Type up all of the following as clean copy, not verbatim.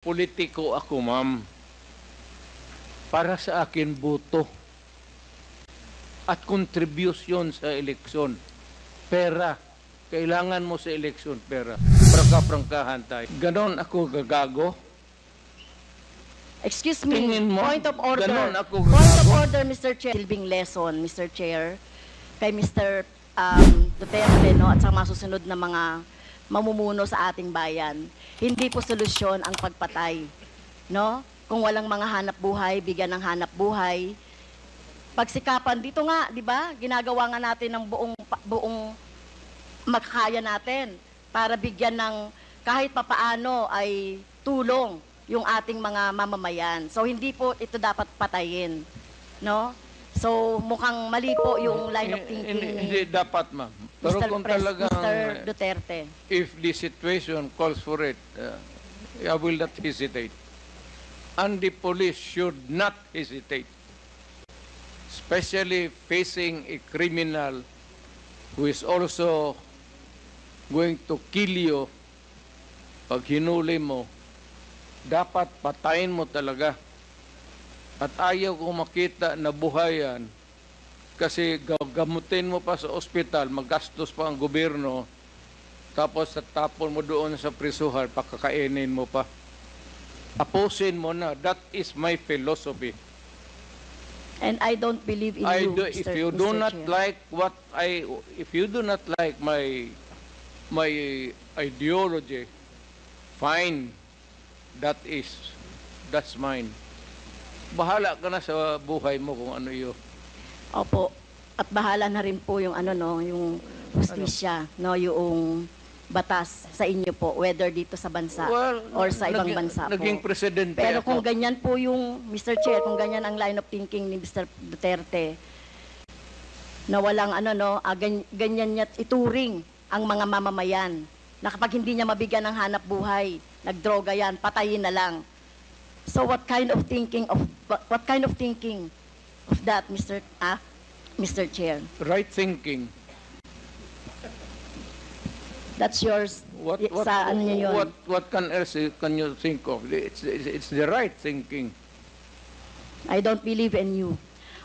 Politiko ako, ma'am. Para sa akin, boto at contribution sa eleksyon. Pera. Kailangan mo sa eleksyon, pera. Prangka-prangkahan tayo. Ganon ako gagago. Excuse me, Tingin mo, point of order. ganon ako Point of gagago. order, Mr. Chair. Silbing lesson, Mr. Chair, kay Mr. Duterte, no, at sa mga susunod na mga mamumuno sa ating bayan. Hindi po solusyon ang pagpatay, no? Kung walang mga hanap buhay, bigyan ng hanap buhay. Pagsikapan dito nga, 'di ba? Ginagawa nga natin ng buong makakaya natin para bigyan ng kahit papaano ay tulong yung ating mga mamamayan. So hindi po ito dapat patayin, no? So mukhang mali po yung line of thinking Hindi dapat, ma'am. Pero kung talagang, Mr. Duterte. if the situation calls for it, I will not hesitate. And the police should not hesitate. Especially facing a criminal who is also going to kill you. Pag hinuli mo, dapat patayin mo talaga. At ayaw ko makita na buhayan kasi gamutin mo pa sa ospital, magastos pa ang gobyerno, tapos tapon mo doon sa prisuhan, pakakainin mo pa. Tapusin mo na. That is my philosophy. And I don't believe in you, If Mr. you do not Chair. like if you do not like my ideology, fine. That's mine. Bahala ka na sa buhay mo kung ano yun. Opo. At bahala na rin po yung yung hustisya, no, yung batas sa inyo po, whether dito sa bansa or sa ibang bansa po. Naging presidente Pero kung ako. ganyan po yung, Mr. Chair, kung ganyan ang line of thinking ni Mr. Duterte, na walang ganyan niya ituring ang mga mamamayan, na kapag hindi niya mabigyan ng hanap buhay, nagdroga yan, patayin na lang. So what kind of thinking of that, Mr. Chair? Right thinking. That's yours. What Niyo yun? what else can you think of? It's the right thinking. I don't believe in you.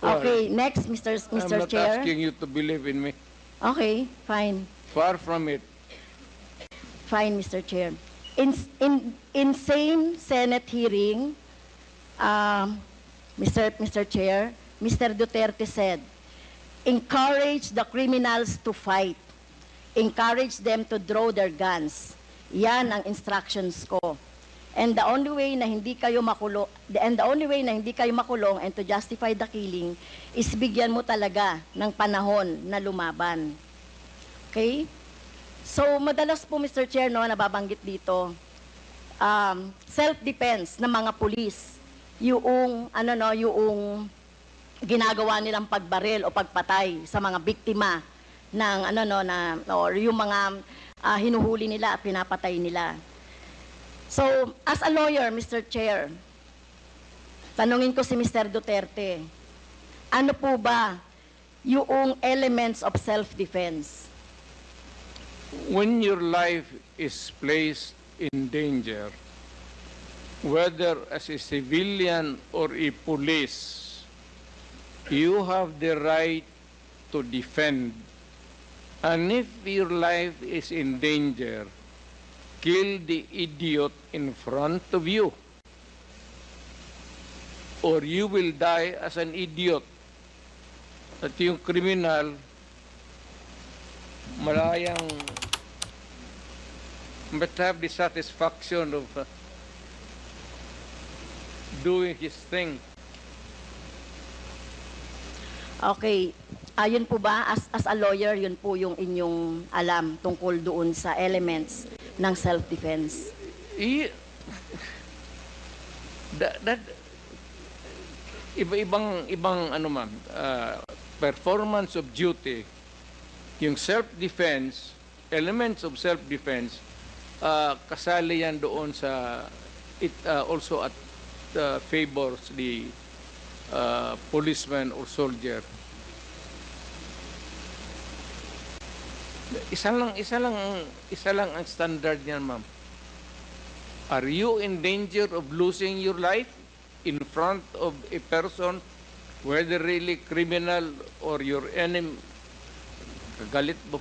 Well, Okay, next, Mr. I'm not Chair. asking you to believe in me. Okay, fine. Far from it. Fine, Mr. Chair. In same Senate hearing, Mr. Chair, Mr. Duterte said, encourage the criminals to fight. Encourage them to draw their guns. Yan ang instructions ko. And the only way na hindi kayo makulong, and to justify the killing is bigyan mo talaga ng panahon na lumaban. Okay? So, madalas po, Mr. Chair, nababanggit dito, self-defense ng mga pulis, yung ginagawa nilang pagbaril o pagpatay sa mga biktima ng or yung mga hinuhuli nila at pinapatay nila. So, as a lawyer, Mr. Chair, tanungin ko si Mr. Duterte, ano po ba yung elements of self-defense? When your life is placed in danger, whether as a civilian or a police, you have the right to defend. And if your life is in danger, kill the idiot in front of you, or you will die as an idiot. At yung kriminal, malayang but have the satisfaction of doing his thing. Okay. Yun po ba, as a lawyer, yun po yung inyong alam tungkol doon sa elements ng self-defense? Ibang ma'am, performance of duty, yung self-defense, elements of self-defense, kasali yan doon sa, it also favors the policeman or soldier. Isa lang ang standard niyan, ma'am. Are you in danger of losing your life in front of a person, whether really criminal or your enemy? Kagalit mo.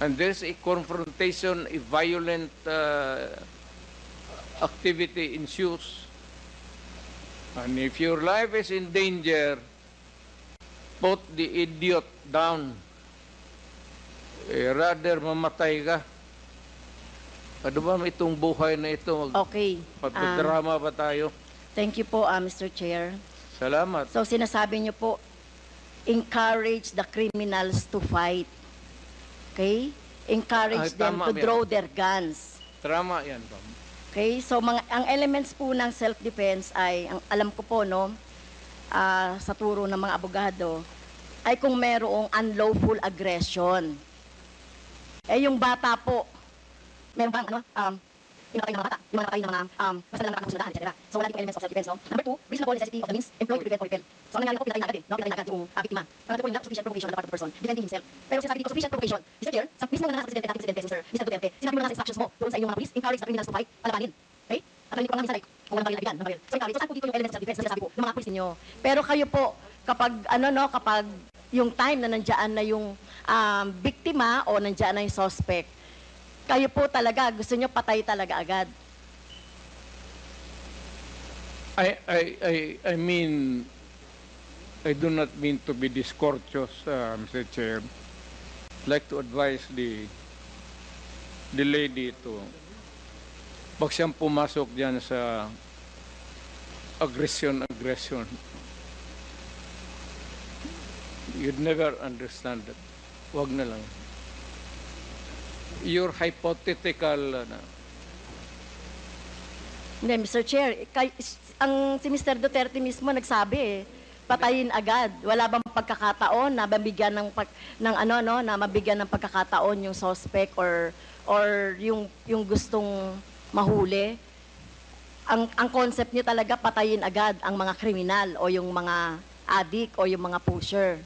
And there's a confrontation, a violent activity ensues. And if your life is in danger, put the idiot down. Rather mamatay ka. Ano ba itong buhay na ito? Okay. Pagdrama ba tayo? Thank you po, Mr. Chair. Salamat. So sinasabi niyo po, encourage the criminals to fight. Okay? Encourage them tama to yan. draw their guns. Tama yan, ma'am. Okay? So ang elements po ng self-defense ay, ang alam ko po, no, sa turo ng mga abogado, ay kung merong unlawful aggression. Eh yung bata po, meron bang pinapatay ng mga bata, yung mga napatay ng mga basta lang nakakamusunahan, etc. So wala yung elements of self-defense, no? Number 2, reasonable necessity of the means employed to prevent or repel. So ang nangyari po, pinatay na agad eh, no? Pinatay na agad yung biktima. Pangatlo po yung not sufficient provocation on the part of the person defending himself. Pero sinasabi dito, sufficient provocation. Mr. Chair, sa mismo na nasa presidente natin, Mr. Duterte, sinabi mo na nasa instructions mo doon sa inyong mga police, encourage the criminals to fight, palabanin. Okay? At narinig ko lang minsan like, kung walang baril na bigan, So encourage. So saan po dito yung elements of self-defense na sinasabi po ng mga police ninyo? Pero kayo po, kapag kapag yung time na nandiyan na yung biktima o nandiyan na yung suspect, kayo po talaga, gusto nyo patay talaga agad. I mean, I do not mean to be discourteous, Mr. Chair. I'd like to advise the lady to, pag siyang pumasok dyan sa aggression, you'd never understand that. Wag na lang. Your hypothetical, Hindi, Mr. Chair, si Mr. Duterte mismo nagsabi patayin agad. Wala bang pagkakataon na mabigyan na mabigyan ng pagkakataon yung suspect or yung gustong mahuli? Ang concept niyo talaga patayin agad ang mga kriminal o yung mga addict o yung mga pusher.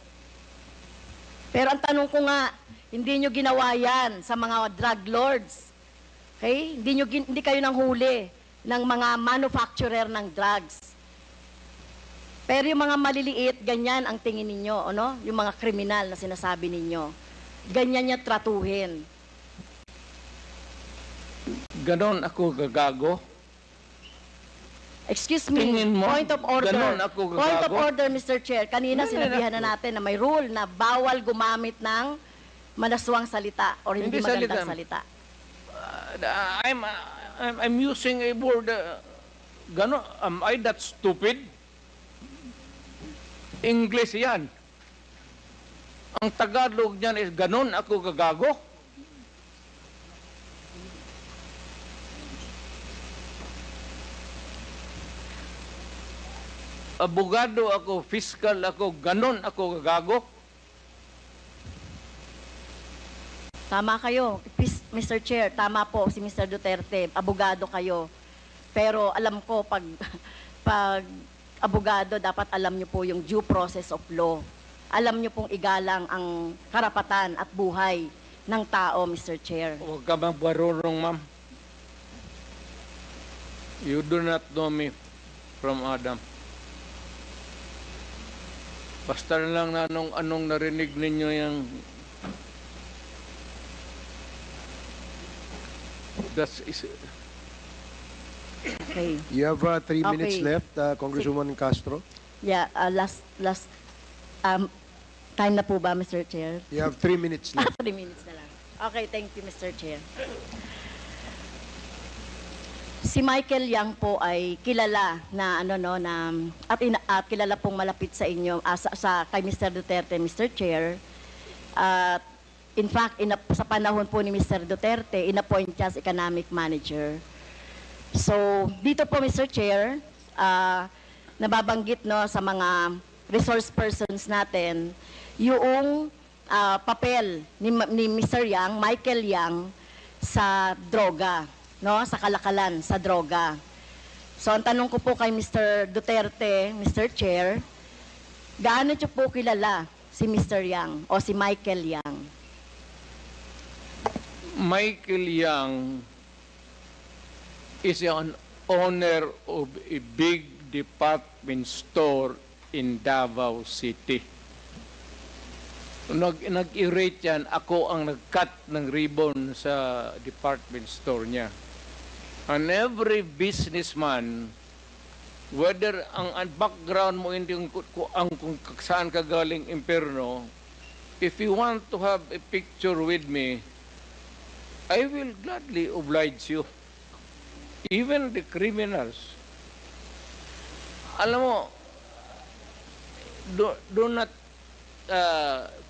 Pero ang tanong ko nga, hindi nyo ginawa yan sa mga drug lords. Okay? Hindi kayo nang huli ng mga manufacturer ng drugs. Pero yung mga maliliit, ganyan ang tingin ninyo, ano? Yung mga kriminal na sinasabi ninyo. Ganyan niya tratuhin. ganon ako gagago. Excuse me, Tingin mo, point of order. ganon ako gagago? Point of order, Mr. Chair. Kanina sinabihan na natin na may rule na bawal gumamit ng manaswang salita or hindi magandang salita. I'm using a word, ganon, am I that stupid? English yan. Ang Tagalog niyan is ganon ako gagago. Abogado ako, fiscal ako, ganon ako gagago. Tama kayo, Mr. Chair, tama po si Mr. Duterte, abogado kayo. Pero alam ko, pag abogado, dapat alam niyo po yung due process of law. Alam niyo pong igalang ang karapatan at buhay ng tao, Mr. Chair. Huwag ka bang barurong, ma'am. You do not know me from Adam. Basta lang na anong narinig ninyo yung that's is Okay. You have 3 minutes Okay. left, Congresswoman Castro. Yeah, last time na po ba, Mr. Chair? You have 3 minutes left. 3 minutes na lang. Okay, thank you, Mr. Chair. Si Michael Yang po ay kilala na at kilala pong malapit sa inyo sa kay Mr. Duterte, Mr. Chair. At in fact, sa panahon po ni Mr. Duterte, inappoint siya as economic manager. So, dito po, Mr. Chair, nababanggit sa mga resource persons natin yung papel ni Mr. Yang, Michael Yang, sa droga, sa kalakalan, sa droga. So, ang tanong ko po kay Mr. Duterte, Mr. Chair, gaano niyo po kilala si Mr. Yang o si Michael Yang? Michael Yang is an owner of a big department store in Davao City. Nag-irate yan, ako ang nag-cut ng ribbon sa department store niya. And every businessman, whether ang background mo hindi kung saan ka galing impyerno, if you want to have a picture with me, I will gladly oblige you. Even the criminals. Alam mo, do not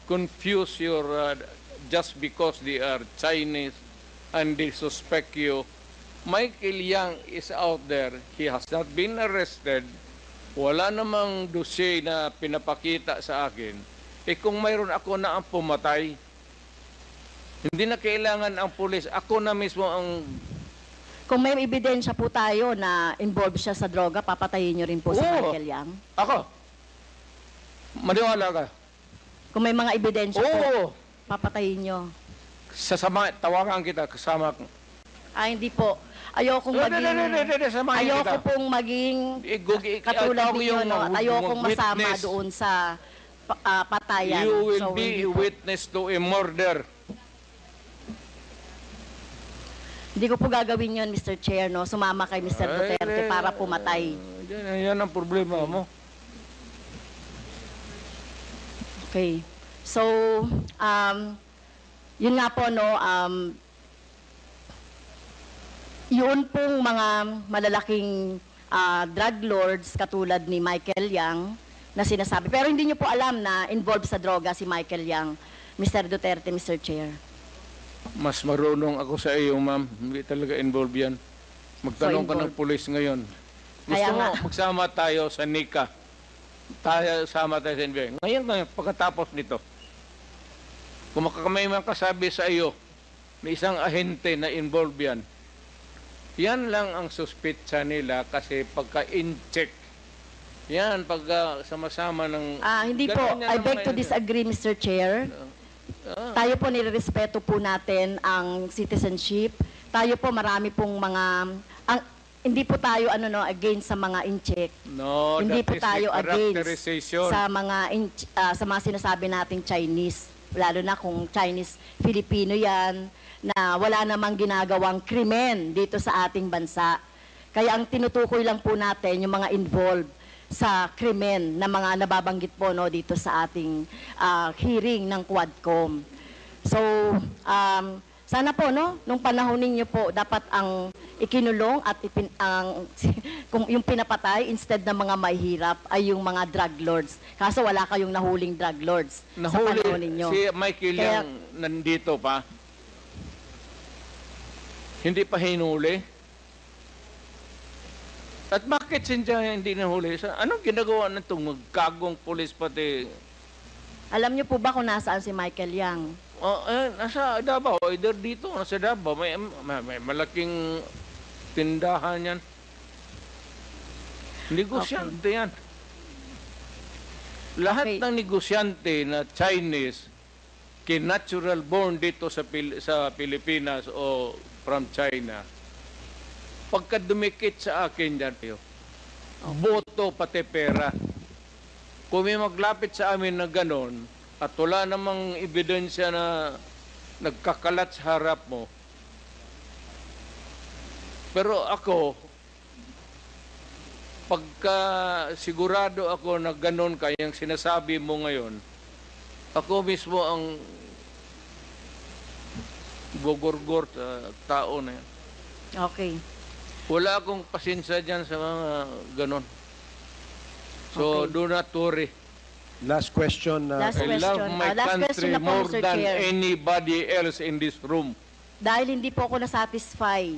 confuse your, just because they are Chinese and they suspect you. Michael Yang is out there. He has not been arrested. Wala namang dossier na pinapakita sa akin. Eh kung mayroon ako na ang pumatay, hindi na kailangan ang pulis. Ako na mismo ang... Kung may ebidensya po tayo na involved siya sa droga, papatayin niyo rin po si Oo. Michael Yang? Ako? Maniwala ka? Kung may mga ebidensya po, Oo. papatayin niyo? Sasama, tawagan kita, kasama ko. Hindi po. Ayokong maging... Samahin Ayoko kita. pong maging katulad Ikaw ninyo, yung no? At ayokong masama witness. doon sa patayan. You will So, be hindi a po. witness to a murder. Hindi ko po gagawin yun, Mr. Chair, no? Sumama kay Mr. Duterte para pumatay. Yan ang problema mo. Okay. So, yun nga po, no, yun pong mga malalaking drug lords katulad ni Michael Yang na sinasabi. Pero hindi nyo po alam na involved sa droga si Michael Yang, Mr. Duterte, Mr. Chair. Mas marunong ako sa iyo, ma'am. Hindi talaga involved yan. Magtanong ka ng involved. pulis ngayon. Kaya Gusto mo, nga. magsama tayo sa NICA. Sama tayo sa NBI. Ngayon, pagkatapos nito, kung may makasabi sa iyo, may isang ahente na involved yan, yan lang ang suspitsa nila kasi pagka-in-check, yan, pag sama-sama ng... Hindi po. Ganun yan I ang beg to mga- disagree, Mr. Chair. Tayo po nirerespeto po natin ang citizenship. Tayo po marami pong mga hindi po tayo against sa mga in-check. No, Hindi that po is tayo the against characterization. sa mga sinasabi nating Chinese, lalo na kung Chinese Filipino 'yan na wala namang ginagawang krimen dito sa ating bansa. Kaya ang tinutukoy lang po natin yung mga involved sa krimen na mga nababanggit po dito sa ating hearing ng Quadcom. So, sana po nung panahon ninyo po dapat ang ikinulong at kung yung pinapatay instead ng mga mahihirap ay yung mga drug lords. Kaso wala kayong nahuling drug lords sa panahon ninyo. Si Michael Kaya- Yang nandito pa. Hindi pa hinuli. At bakit siya hindi nahuli? Anong ginagawa na itong magkagong pulis pati? Alam niyo po ba kung nasaan si Michael Yang? Nasa Davao, either dito, nasa Davao. May malaking tindahan yan. Negosyante yan. Lahat Okay. ng negosyante na Chinese, natural born dito sa Pilipinas o from China, pagka dumikit sa akin dyan, boto pati pera. Kung may maglapit sa amin na ganon, at wala namang ebidensya na nagkakalat sa harap mo, pero ako, pagka sigurado ako na ganon kayang sinasabi mo ngayon, ako mismo ang gogorgor sa tao na yan. Okay. Wala akong pasensya dyan sa mga ganon. So, Okay. do not worry. Last question. Last I love question. my Last country question na po, more Mr. than Chair. anybody else in this room. Dahil hindi po ako nasatisfy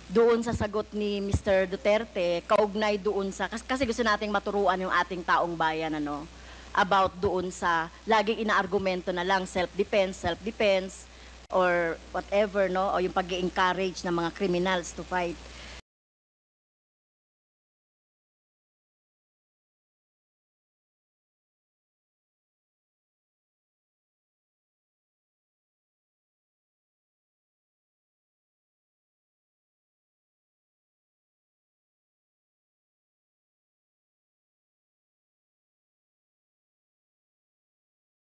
doon sa sagot ni Mr. Duterte, kaugnay doon sa, kasi gusto nating maturuan yung ating taong bayan, about doon sa, laging inaargumento na lang, self-defense, or whatever, o yung pag-encourage ng mga criminals to fight.